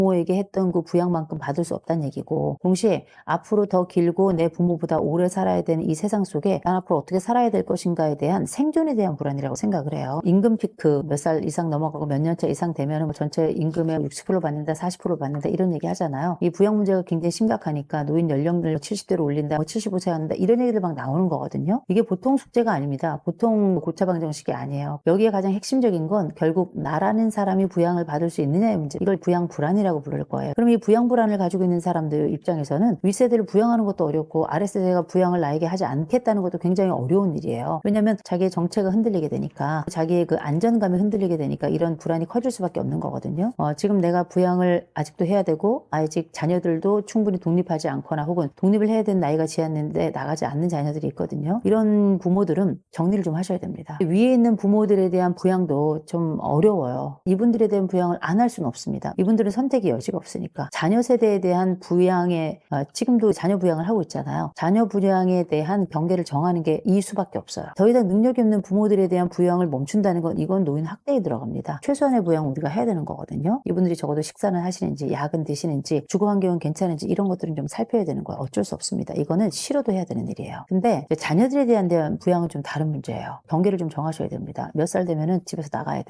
부모에게 했던 그 부양만큼 받을 수 없다는 얘기고, 동시에 앞으로 더 길고 내 부모보다 오래 살아야 되는 이 세상 속에 난 앞으로 어떻게 살아야 될 것인가에 대한 생존에 대한 불안이라고 생각을 해요. 임금 피크 몇 살 이상 넘어가고 몇 년차 이상 되면 뭐 전체 임금의 60% 받는다, 40% 받는다 이런 얘기 하잖아요. 이 부양 문제가 굉장히 심각하니까 노인 연령을 70대로 올린다, 75세 한다 이런 얘기들 막 나오는 거거든요. 이게 보통 숙제가 아닙니다. 보통 고차방정식이 아니에요. 여기에 가장 핵심적인 건 결국 나라는 사람이 부양을 받을 수 있느냐의 문제. 이걸 부양 불안이라고 부를 거예요. 그럼 이 부양 불안을 가지고 있는 사람들 입장에서는 윗세대를 부양하는 것도 어렵고 아랫세대가 부양을 나에게 하지 않겠다는 것도 굉장히 어려운 일이에요. 왜냐하면 자기의 정체가 흔들리게 되니까, 자기의 그 안전감이 흔들리게 되니까 이런 불안이 커질 수밖에 없는 거거든요. 지금 내가 부양을 아직도 해야 되고 아직 자녀들도 충분히 독립하지 않거나 혹은 독립을 해야 되는 나이가 지났는데 나가지 않는 자녀들이 있거든요. 이런 부모들은 정리를 좀 하셔야 됩니다. 위에 있는 부모들에 대한 부양도 좀 어려워요. 이분들에 대한 부양을 안 할 수는 없습니다. 이분들은 선택의 여지가 없으니까. 자녀 세대에 대한 부양에 지금도 자녀 부양을 하고 있잖아요. 자녀 부양에 대한 경계를 정하는 게 이 수밖에 없어요. 더 이상 능력이 없는 부모들에 대한 부양을 멈춘다는 건 이건 노인 학대에 들어갑니다. 최소한의 부양 우리가 해야 되는 거거든요. 이분들이 적어도 식사는 하시는지, 약은 드시는지, 주거 환경은 괜찮은지 이런 것들은 좀 살펴야 되는 거예요. 어쩔 수 없습니다. 이거는 싫어도 해야 되는 일이에요. 근데 자녀들에 대한 부양은 좀 다른 문제예요. 경계를 좀 정하셔야 됩니다. 몇 살 되면은 집에서 나가야 돼요.